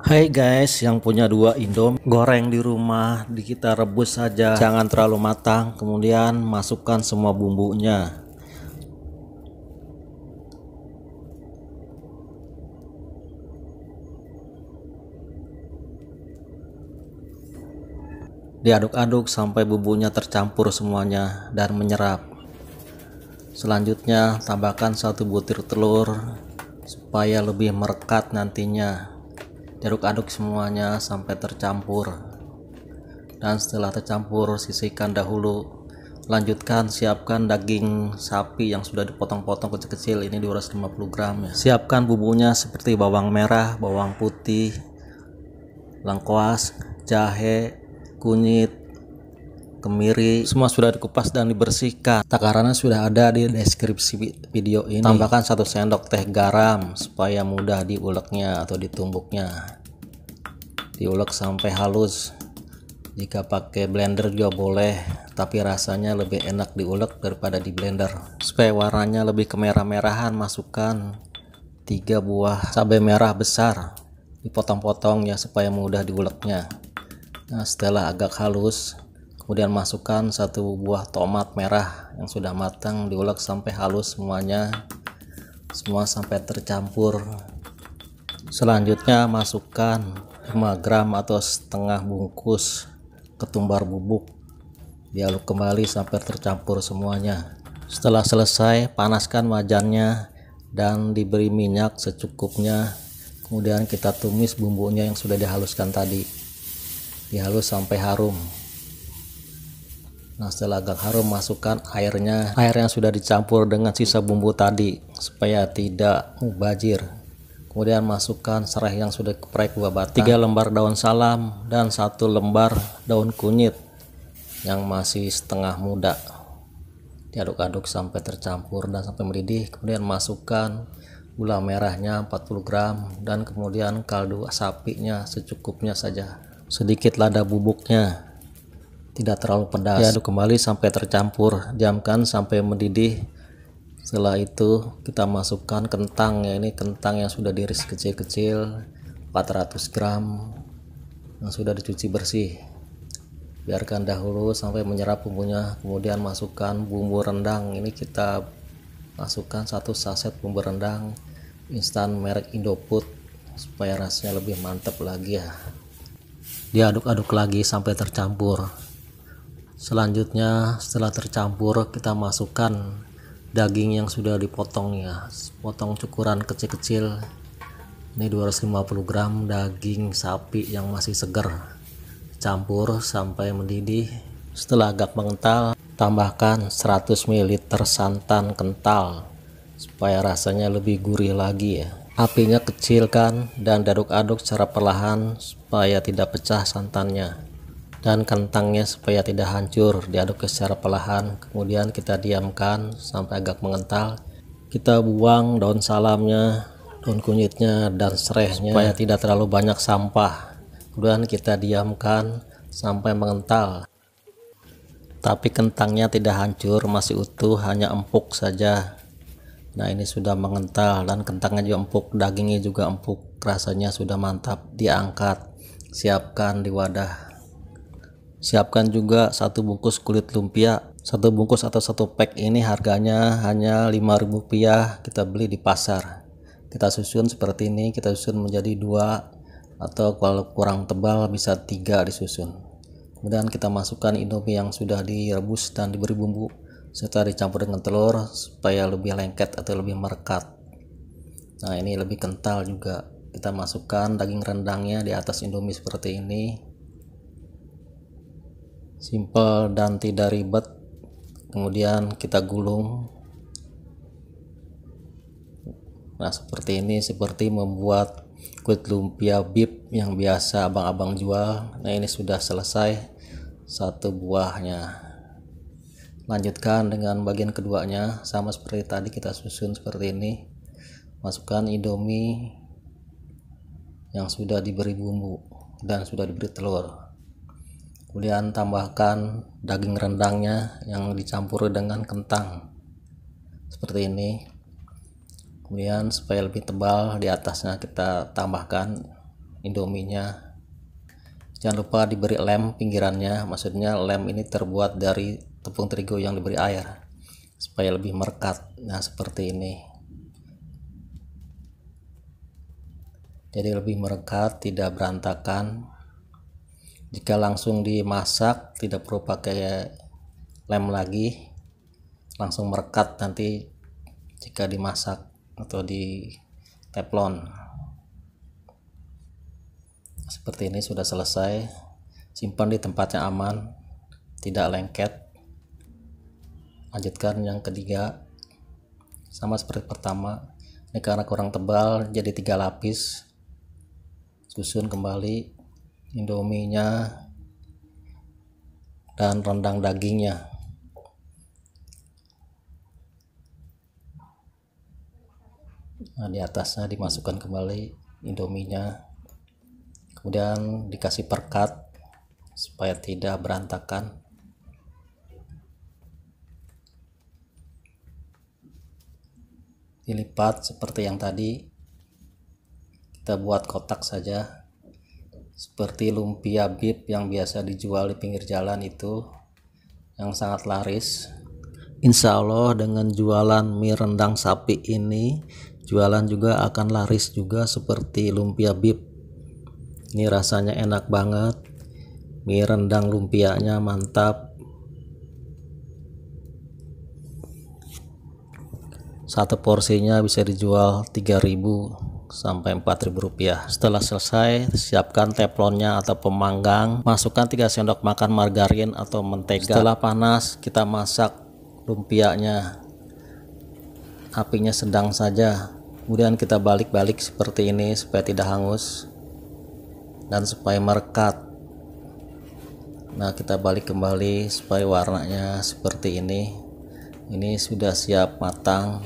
Hai guys, yang punya dua Indomie, goreng di rumah, kita rebus saja, jangan terlalu matang. Kemudian masukkan semua bumbunya. Diaduk-aduk sampai bumbunya tercampur semuanya dan menyerap. Selanjutnya tambahkan 1 butir telur supaya lebih merekat nantinya. Diaduk-aduk semuanya sampai tercampur, dan setelah tercampur sisihkan dahulu. Lanjutkan siapkan daging sapi yang sudah dipotong-potong kecil-kecil, ini 250 gram ya. Siapkan bumbunya seperti bawang merah, bawang putih, lengkuas, jahe, kunyit, kemiri, semua sudah dikupas dan dibersihkan. Takarannya sudah ada di deskripsi video ini. Tambahkan 1 sendok teh garam supaya mudah diuleknya atau ditumbuknya. Diulek sampai halus. Jika pakai blender juga boleh, tapi rasanya lebih enak diulek daripada di blender. Supaya warnanya lebih kemerah-merahan, masukkan 3 buah cabai merah besar, dipotong-potong ya supaya mudah diuleknya. Nah, setelah agak halus, kemudian masukkan 1 buah tomat merah yang sudah matang, diulek sampai halus semuanya, semua sampai tercampur. Selanjutnya masukkan 5 gram atau setengah bungkus ketumbar bubuk, diaduk kembali sampai tercampur semuanya. Setelah selesai, panaskan wajannya dan diberi minyak secukupnya. Kemudian kita tumis bumbunya yang sudah dihaluskan tadi, dihalus sampai harum. Nah, setelah agak harum, masukkan airnya, air yang sudah dicampur dengan sisa bumbu tadi supaya tidak mubazir. Kemudian masukkan serai yang sudah geprek 2 batang, 3 lembar daun salam, dan 1 lembar daun kunyit yang masih setengah muda. Diaduk-aduk sampai tercampur dan sampai mendidih. Kemudian masukkan gula merahnya 40 gram dan kemudian kaldu sapinya secukupnya saja. Sedikit lada bubuknya, tidak terlalu pedas. Diaduk kembali sampai tercampur, diamkan sampai mendidih. Setelah itu kita masukkan kentang ya, ini kentang yang sudah diiris kecil-kecil 400 gram yang sudah dicuci bersih. Biarkan dahulu sampai menyerap bumbunya. Kemudian masukkan bumbu rendang, ini kita masukkan 1 saset bumbu rendang instan merek Indofood supaya rasanya lebih mantap lagi ya. Diaduk-aduk lagi sampai tercampur. Selanjutnya setelah tercampur, kita masukkan daging yang sudah dipotong ya, potong cukuran kecil-kecil. Ini 250 gram daging sapi yang masih segar. Campur sampai mendidih. Setelah agak mengental, tambahkan 100 ml santan kental supaya rasanya lebih gurih lagi ya. Apinya kecilkan dan diaduk-aduk secara perlahan supaya tidak pecah santannya, dan kentangnya supaya tidak hancur. Diaduk secara perlahan, kemudian kita diamkan sampai agak mengental. Kita buang daun salamnya, daun kunyitnya, dan serehnya supaya tidak terlalu banyak sampah. Kemudian kita diamkan sampai mengental, tapi kentangnya tidak hancur, masih utuh, hanya empuk saja. Nah, ini sudah mengental dan kentangnya juga empuk, dagingnya juga empuk, rasanya sudah mantap. Diangkat, siapkan di wadah. Siapkan juga 1 bungkus kulit lumpia. 1 bungkus atau 1 pack ini harganya hanya Rp5.000, kita beli di pasar. Kita susun seperti ini, kita susun menjadi 2, atau kalau kurang tebal bisa 3 disusun. Kemudian kita masukkan Indomie yang sudah direbus dan diberi bumbu serta dicampur dengan telur supaya lebih lengket atau lebih merekat. Nah, ini lebih kental juga. Kita masukkan daging rendangnya di atas Indomie seperti ini. Simple dan tidak ribet. Kemudian kita gulung. Nah, seperti ini, seperti membuat kulit lumpia beef yang biasa abang-abang jual. Nah, ini sudah selesai 1 buahnya. Lanjutkan dengan bagian keduanya, sama seperti tadi, kita susun seperti ini. Masukkan Indomie yang sudah diberi bumbu dan sudah diberi telur. Kemudian tambahkan daging rendangnya yang dicampur dengan kentang seperti ini. Kemudian supaya lebih tebal, di atasnya kita tambahkan Indominya. Jangan lupa diberi lem pinggirannya, maksudnya lem ini terbuat dari tepung terigu yang diberi air supaya lebih merekat. Nah, seperti ini. Jadi lebih merekat, tidak berantakan. Jika langsung dimasak tidak perlu pakai lem lagi, langsung merekat nanti jika dimasak atau di teflon. Seperti ini sudah selesai. Simpan di tempat yang aman, tidak lengket. Lanjutkan yang ketiga, sama seperti pertama. Ini karena kurang tebal jadi 3 lapis. Susun kembali Indominya dan rendang dagingnya. Nah, di atasnya dimasukkan kembali Indominya, kemudian dikasih perkat supaya tidak berantakan. Dilipat seperti yang tadi, kita buat kotak saja seperti lumpia bib yang biasa dijual di pinggir jalan itu, yang sangat laris. Insya Allah dengan jualan mie rendang sapi ini, jualan juga akan laris juga seperti lumpia bib. Ini rasanya enak banget, mie rendang lumpianya mantap. Satu porsinya bisa dijual 3.000 sampai 4.000 rupiah. Setelah selesai, siapkan teflonnya atau pemanggang, masukkan 3 sendok makan margarin atau mentega. Setelah panas, kita masak lumpianya, apinya sedang saja, kemudian kita balik-balik seperti ini supaya tidak hangus dan supaya merekat. Nah, kita balik kembali supaya warnanya seperti ini. Ini sudah siap matang.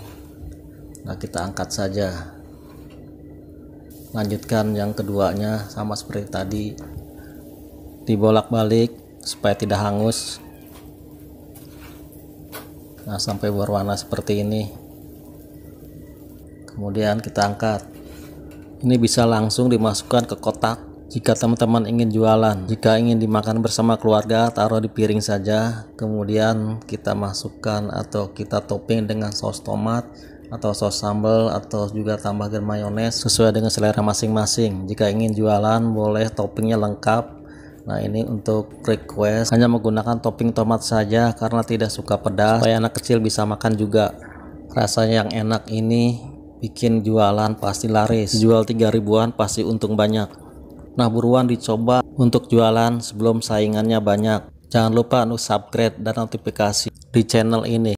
Nah, kita angkat saja. Lanjutkan yang keduanya sama seperti tadi, dibolak-balik supaya tidak hangus. Nah, sampai berwarna seperti ini. Kemudian kita angkat. Ini bisa langsung dimasukkan ke kotak jika teman-teman ingin jualan. Jika ingin dimakan bersama keluarga, taruh di piring saja, kemudian kita masukkan atau kita topping dengan saus tomat atau saus sambal, atau juga tambahkan mayones sesuai dengan selera masing-masing. Jika ingin jualan boleh toppingnya lengkap. Nah, ini untuk request hanya menggunakan topping tomat saja karena tidak suka pedas, supaya anak kecil bisa makan juga. Rasanya yang enak ini bikin jualan pasti laris. Jual 3.000-an pasti untung banyak. Nah, buruan dicoba untuk jualan sebelum saingannya banyak. Jangan lupa untuk subscribe dan notifikasi di channel ini.